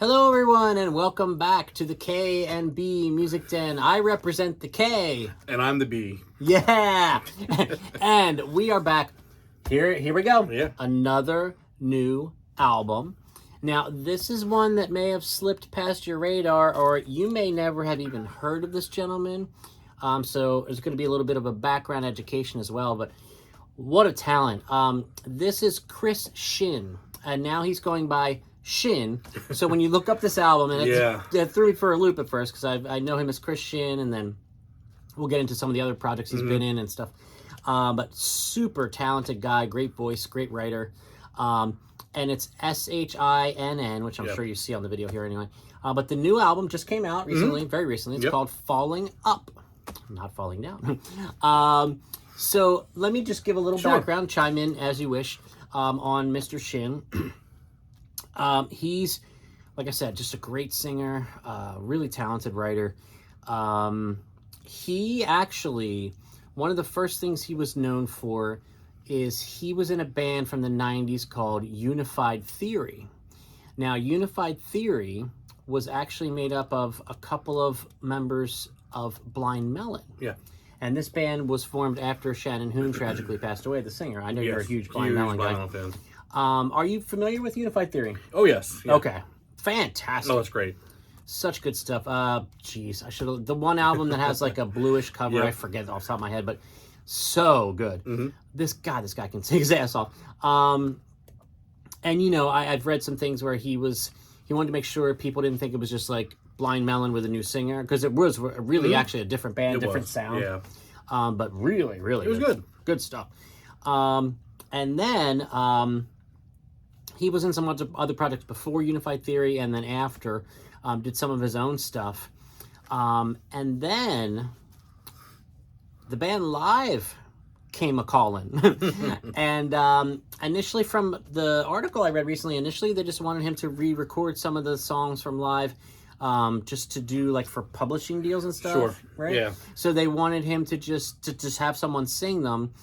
Hello, everyone, and welcome back to the K and B Music Den. I represent the K. And I'm the B. Yeah! And we are back. Here we go. Yeah. Another new album. Now, this is one that may have slipped past your radar, or you may never have even heard of this gentleman. So there's going to be a little bit of a background education as well, but what a talent. This is Shinn, and now he's going by Shinn. So when you look up this album, and it threw me for a loop at first because I know him as Shinn, and then we'll get into some of the other projects he's been in and stuff. But super talented guy, great voice, great writer. And it's Shinn, which I'm sure you see on the video here anyway. But the new album just came out recently, very recently. It's called Falling Up, not Falling Down. So let me just give a little background, chime in as you wish, on Mr. Shinn. He's, like I said, just a great singer, really talented writer. He actually, one of the first things he was known for is he was in a band from the 90s called Unified Theory. Now, Unified Theory was actually made up of a couple of members of Blind Melon. Yeah. And this band was formed after Shannon Hoon tragically passed away, the singer. I know you're a huge Blind Melon guy. Fan. Are you familiar with Unified Theory? Oh, yes. Yeah. Okay. Fantastic. Oh, that's great. Such good stuff. Geez, I should have... The one album that has like a bluish cover, I forget off the top of my head, but so good. This guy can sing his ass off. And, you know, I've read some things where he wanted to make sure people didn't think it was just like Blind Melon with a new singer, because it was really actually a different band, different sound. Yeah. But really, really it was good. Good stuff. And then he was in some other projects before Unified Theory, and then after did some of his own stuff. And then the band Live came a-calling. And initially, from the article I read recently, they just wanted him to re-record some of the songs from Live, just to do like for publishing deals and stuff. Sure. Right? Yeah. So they wanted him to just have someone sing them.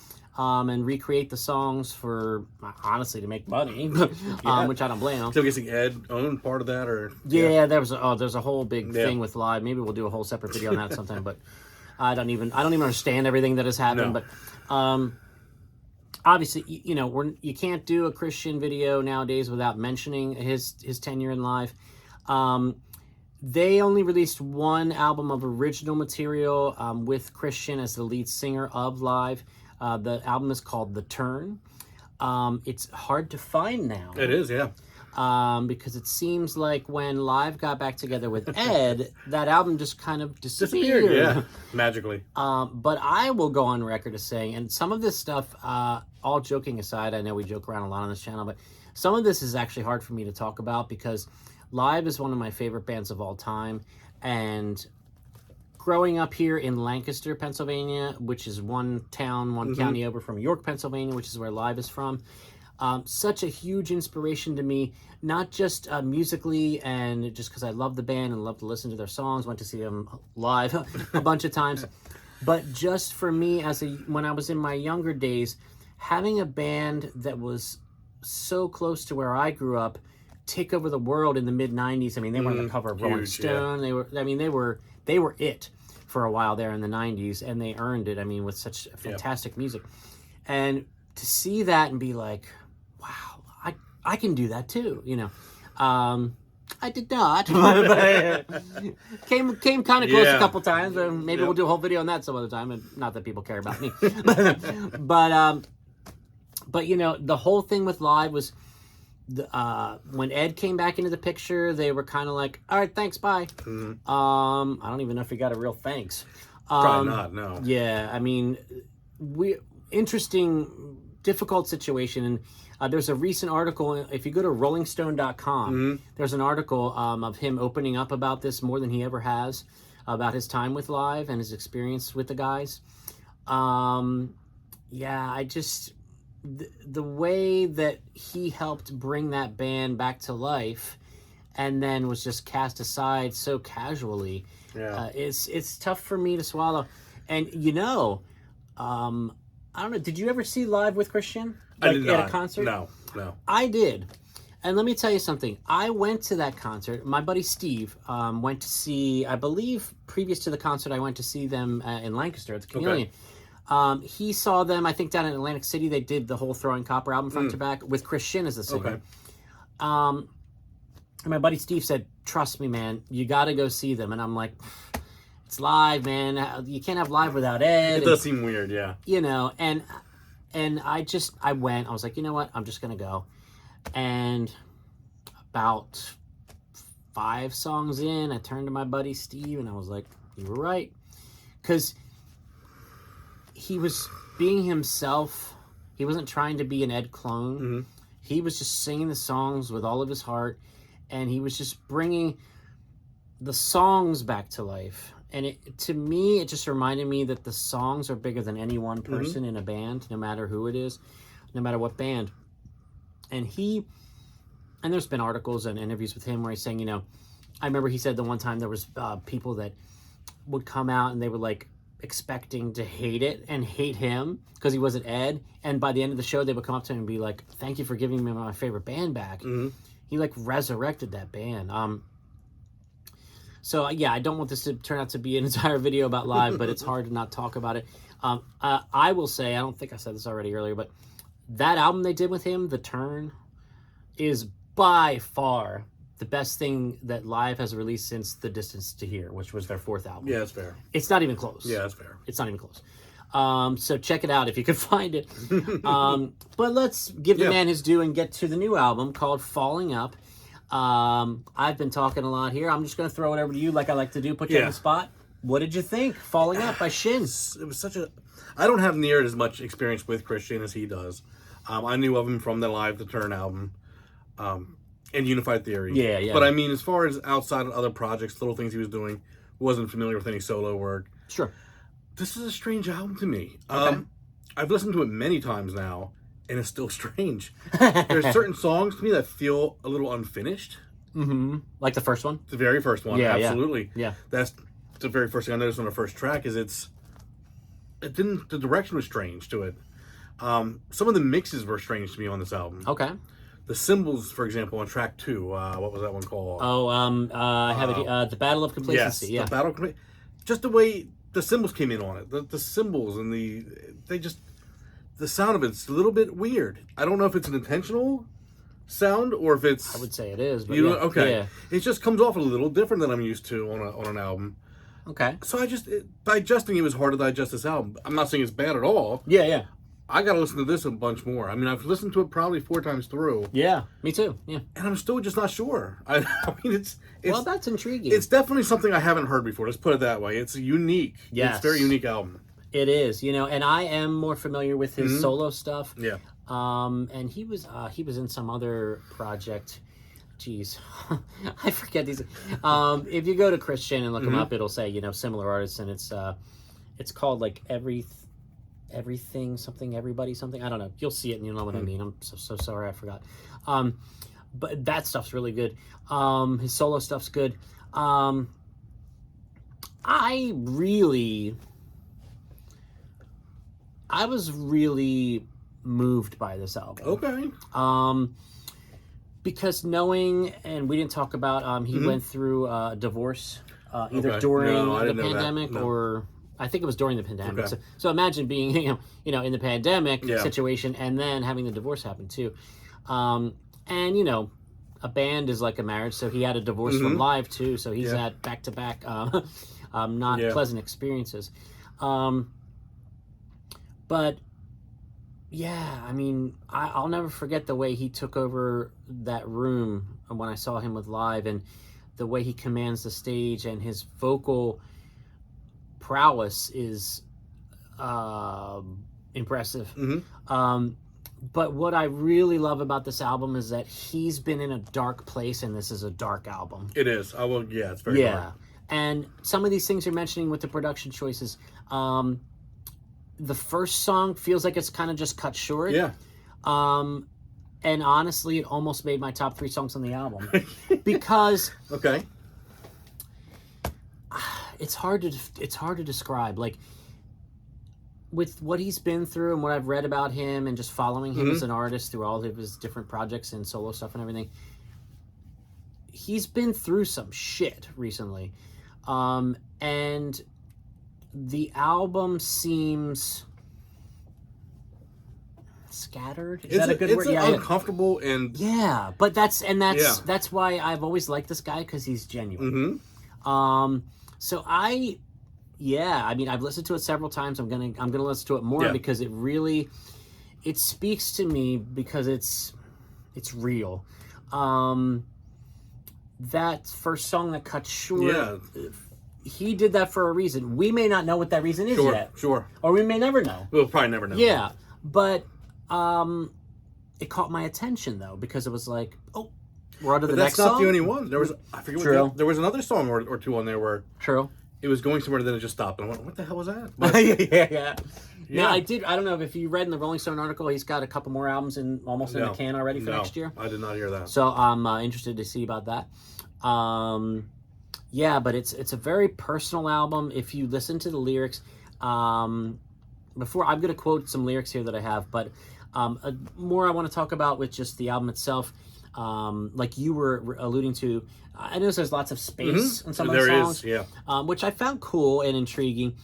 And recreate the songs for, honestly, to make money, which I don't blame them. Still guessing Ed owned part of that, or there's a whole big thing with Live. Maybe we'll do a whole separate video on that sometime. But I don't even understand everything that has happened. No. But obviously, you know, you can't do a Christian video nowadays without mentioning his tenure in Live. They only released one album of original material with Shinn as the lead singer of Live. The album is called The Turn. It's hard to find now. It is, yeah. Because it seems like when Live got back together with Ed, that album just kind of disappeared. Yeah, magically. But I will go on record as saying, and some of this stuff, all joking aside, I know we joke around a lot on this channel, but some of this is actually hard for me to talk about because Live is one of my favorite bands of all time, and growing up here in Lancaster, Pennsylvania, which is one town, one county over from York, Pennsylvania, which is where Live is from, such a huge inspiration to me, not just musically and just because I love the band and love to listen to their songs, went to see them live a bunch of times, but just for me when I was in my younger days, having a band that was so close to where I grew up take over the world in the mid-90s. I mean, they were on the cover of Rolling Stone. Yeah. They were it for a while there in the 90s, and they earned it, I mean, with such fantastic music. And to see that and be like, wow, I can do that too, you know. I did not, but came kind of close a couple times. Maybe we'll do a whole video on that some other time, and not that people care about me. But you know, the whole thing with Live was, when Ed came back into the picture, they were kind of like, all right, thanks, bye. I don't even know if he got a real thanks. Probably not, no. Yeah, I mean, interesting, difficult situation. And there's a recent article, if you go to rollingstone.com, there's an article of him opening up about this more than he ever has, about his time with Live and his experience with the guys. I just... The way that he helped bring that band back to life and then was just cast aside so casually, it's tough for me to swallow. And you know, I don't know, did you ever see Live with Shinn? I did not. At a concert? No. I did. And let me tell you something. I went to that concert. My buddy Steve went to see, I believe, previous to the concert, I went to see them in Lancaster at the Chameleon. He saw them, I think, down in Atlantic City. They did the whole Throwing Copper album front to back with Chris Shinn as the singer. And my buddy Steve said, trust me, man, you got to go see them. And I'm like, it's live, man. You can't have live without Ed. It does seem weird, yeah. You know, and I went. I was like, you know what? I'm just going to go. And about 5 songs in, I turned to my buddy Steve and I was like, you were right. Because he was being himself. He wasn't trying to be an Ed clone. He was just singing the songs with all of his heart. And he was just bringing the songs back to life. And to me, it just reminded me that the songs are bigger than any one person in a band, no matter who it is, no matter what band. And there's been articles and interviews with him where he's saying, you know, I remember he said the one time there was people that would come out and they were like expecting to hate it and hate him because he wasn't Ed. And by the end of the show, they would come up to him and be like, thank you for giving me my favorite band back. He like resurrected that band. So yeah, I don't want this to turn out to be an entire video about live, but it's hard to not talk about it. I will say, I don't think I said this already earlier, but that album they did with him, The Turn, is by far the best thing that Live has released since The Distance to Here, which was their 4th album. Yeah, that's fair. It's not even close. Yeah, that's fair. It's not even close. So check it out if you can find it. But let's give the man his due and get to the new album called Falling Up. I've been talking a lot here. I'm just going to throw it over to you like I like to do, put you on the spot. What did you think? Falling Up by Shinn. It was such a... I don't have near as much experience with Christian as he does. I knew of him from the Live the Turn album and Unified Theory. Yeah. But I mean, as far as outside of other projects, little things he was doing, wasn't familiar with any solo work. Sure. This is a strange album to me. Okay. I've listened to it many times now, and it's still strange. There's certain songs to me that feel a little unfinished. Like the first one? The very first one, Yeah, absolutely. Yeah. That's the very first thing I noticed on the first track is the direction was strange to it. Some of the mixes were strange to me on this album. Okay. The cymbals, for example, on track 2, what was that one called? I have it. The Battle of Complacency. Yes, Yeah. the Battle of just the way the cymbals came in on it, the cymbals and the sound of it's a little bit weird. I don't know if it's an intentional sound or if it's... I would say it is, but okay. Yeah. It just comes off a little different than I'm used to on an album. Okay. So digesting it was hard to digest this album. I'm not saying it's bad at all. Yeah. I got to listen to this a bunch more. I mean, I've listened to it probably 4 times through. Yeah, me too. Yeah. And I'm still just not sure. I mean, it's well, that's intriguing. It's definitely something I haven't heard before. Let's put it that way. It's unique. Yes. It's a very unique album. It is, and I am more familiar with his solo stuff. Yeah. And he was in some other project. Jeez, I forget these. If you go to Christian and look him up, it'll say similar artists, and it's called like everything something everybody something. I don't know. You'll see it and you'll know what I mean. I'm so sorry I forgot. But that stuff's really good. His solo stuff's good. I was really moved by this album. Okay. Because knowing, and we didn't talk about, he went through a divorce, either during the pandemic or I think it was during the pandemic. Okay. So imagine being, in the pandemic situation and then having the divorce happen too. And a band is like a marriage, so he had a divorce from Live too. So he's had back-to-back, not pleasant experiences. But yeah, I mean, I'll never forget the way he took over that room when I saw him with Live, and the way he commands the stage, and his vocal prowess is impressive. But what I really love about this album is that he's been in a dark place, and this is a dark album. It is. It's very dark. And some of these things you're mentioning with the production choices, the first song feels like it's kind of just cut short. Yeah. And honestly, it almost made my top 3 songs on the album. Because... Okay. It's hard to describe. Like, with what he's been through and what I've read about him and just following him as an artist through all of his different projects and solo stuff and everything, he's been through some shit recently. And the album seems scattered. Is that a good word? Yeah, uncomfortable and yeah, but that's why I've always liked this guy, because he's genuine. So I mean, I've listened to it several times. I'm gonna listen to it more because it speaks to me because it's real. That first song that cut short, he did that for a reason. We may not know what that reason is yet. Sure. Or we may never know. We'll probably never know. Yeah. But it caught my attention, though, because it was like, oh, we're on to the next song. That's not the only one. There was, I forget there was another song or two on there where it was going somewhere and then it just stopped. And I went, what the hell was that? But, yeah. Now, I don't know if you read in the Rolling Stone article, he's got a couple more albums almost in the can already for next year. I did not hear that. So I'm interested to see about that. Yeah, but it's a very personal album. If you listen to the lyrics, before I'm going to quote some lyrics here that I have, but more I want to talk about with just the album itself. Like you were alluding to, I noticed there's lots of space in some of the songs, which I found cool and intriguing.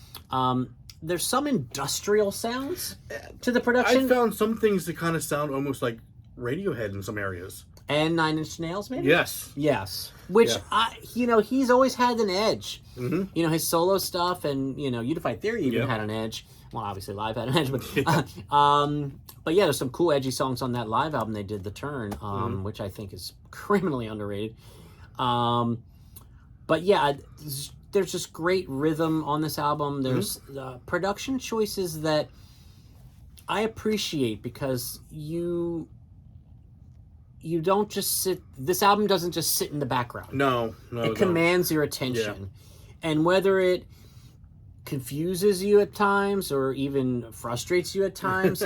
There's some industrial sounds to the production. I found some things that kind of sound almost like Radiohead in some areas. And Nine Inch Nails, maybe? Yes. Which, he's always had an edge. You know, his solo stuff and, Unified Theory even had an edge. Well, obviously Live had an edge. But yeah, there's some cool edgy songs on that live album they did, The Turn, which I think is criminally underrated. But yeah, there's just great rhythm on this album. There's production choices that I appreciate because you don't just sit. This album doesn't just sit in the background. No, it commands your attention, and whether it confuses you at times or even frustrates you at times,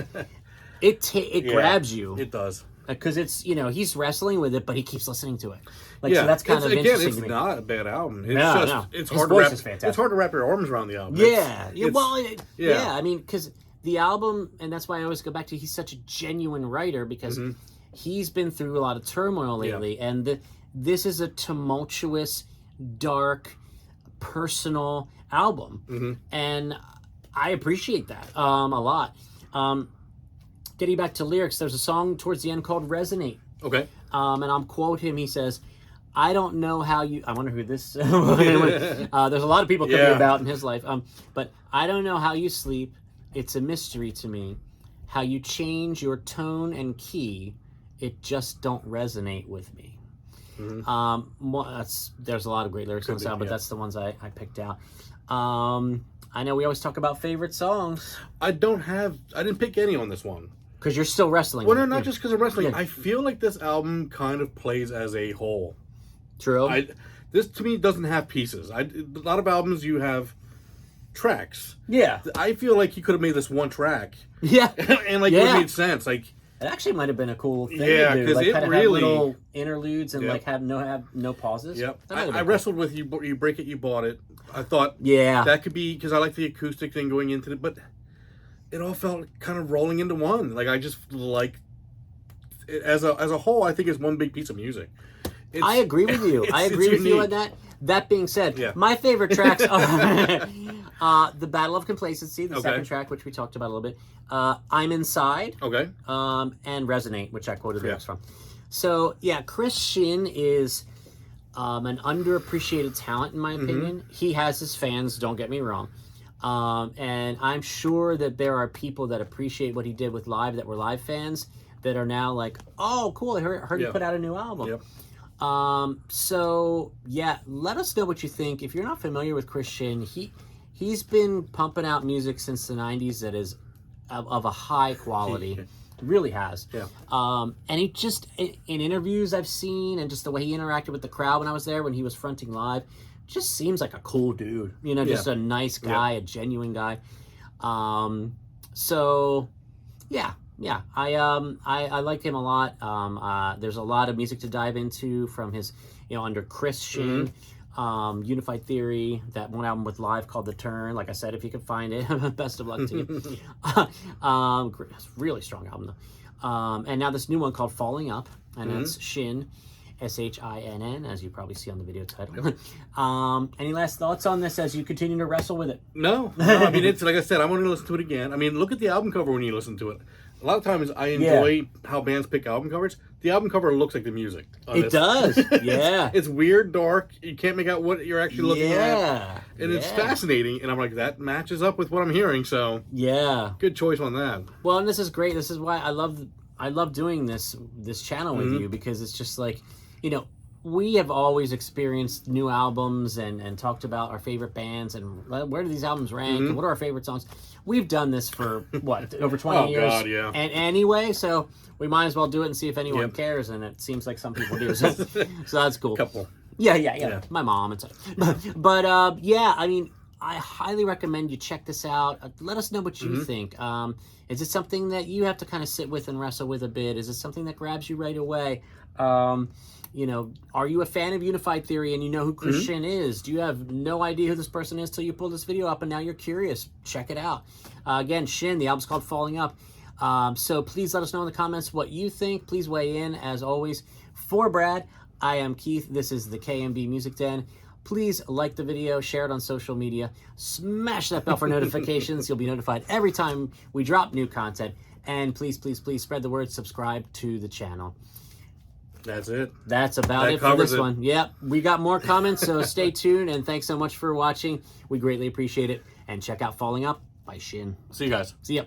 it grabs you. It does. Because it's, he's wrestling with it, but he keeps listening to it. So that's kind of interesting to me. It's not a bad album. It's no. It's His hard voice to wrap. is fantastic. It's hard to wrap your arms around the album. I mean, because the album, and that's why I always go back to, he's such a genuine writer because he's been through a lot of turmoil lately, and this is a tumultuous, dark, personal album, and I appreciate that a lot. Getting back to lyrics, there's a song towards the end called Resonate. Okay. And I'll quote him. He says, I don't know how you... I wonder who this... there's a lot of people could be about in his life. But I don't know how you sleep. It's a mystery to me. How you change your tone and key. It just don't resonate with me. There's a lot of great lyrics on this album, but that's the ones I picked out. I know we always talk about favorite songs. I didn't pick any on this one. Because you're still wrestling. Well, no, not just because I'm wrestling. I feel like this album kind of plays as a whole. True. This, to me, doesn't have pieces. A lot of albums, you have tracks. Yeah. I feel like you could have made this one track. Yeah. And, it made sense. It actually might have been a cool thing to do. Because it kind of really... have little interludes and, have no pauses. Yep. I wrestled with you break it, you bought it. I thought that could be... Because I like the acoustic thing going into it, but... It all felt kind of rolling into one. I just as a whole, I think it's one big piece of music. I agree with you. I agree with you on that. That being said, my favorite tracks are The Battle of Complacency, the second track, which we talked about a little bit. I'm Inside. Okay. And Resonate, which I quoted the lyrics from. So, Chris Shinn is an underappreciated talent, in my opinion. He has his fans, don't get me wrong. And I'm sure that there are people that appreciate what he did with Live that were Live fans that are now like, oh, cool, I heard you put out a new album. Yep. So, let us know what you think. If you're not familiar with Chris Shinn, he's been pumping out music since the 90s that is of a high quality. Really has. Yeah. And he just, in interviews I've seen and just the way he interacted with the crowd when I was there, when he was fronting Live, just seems like a cool dude, just a nice guy, a genuine guy. So I like him a lot. There's a lot of music to dive into from his, under Chris Shinn. Unified Theory, that one album with Live called The Turn. Like I said, if you can find it, best of luck to you. Really strong album though. And now this new one called Falling Up, and that's Shinn, Shinn, as you probably see on the video title. Any last thoughts on this as you continue to wrestle with it? No. I mean, it's like I said, I'm going to listen to it again. I mean, look at the album cover when you listen to it. A lot of times I enjoy how bands pick album covers. The album cover looks like the music. It does. Yeah. It's weird, dark. You can't make out what you're actually looking at. And it's fascinating. And I'm like, that matches up with what I'm hearing. So good choice on that. Well, and this is great. This is why I love doing this channel with you, because it's just like, you know, we have always experienced new albums and talked about our favorite bands and where do these albums rank and what are our favorite songs. We've done this for, what, over 20 years? God, yeah. And anyway, so we might as well do it and see if anyone cares, and it seems like some people do. So that's cool. Couple. Yeah. My mom and stuff. But yeah, I mean, I highly recommend you check this out. Let us know what you think. Is it something that you have to kind of sit with and wrestle with a bit? Is it something that grabs you right away? You know, are you a fan of Unified Theory and you know who Shinn is? Do you have no idea who this person is till you pull this video up and now you're curious? Check it out. Again, Shinn, the album's called Falling Up. So please let us know in the comments what you think. Please weigh in, as always. For Brad, I am Keith. This is the KMB Music Den. Please like the video, share it on social media, smash that bell for notifications. You'll be notified every time we drop new content. And please, please, please spread the word, subscribe to the channel. That's it. That's about it for this one. Yep. We got more comments, so stay tuned. And thanks so much for watching. We greatly appreciate it. And check out Falling Up by Shinn. See you guys. See ya.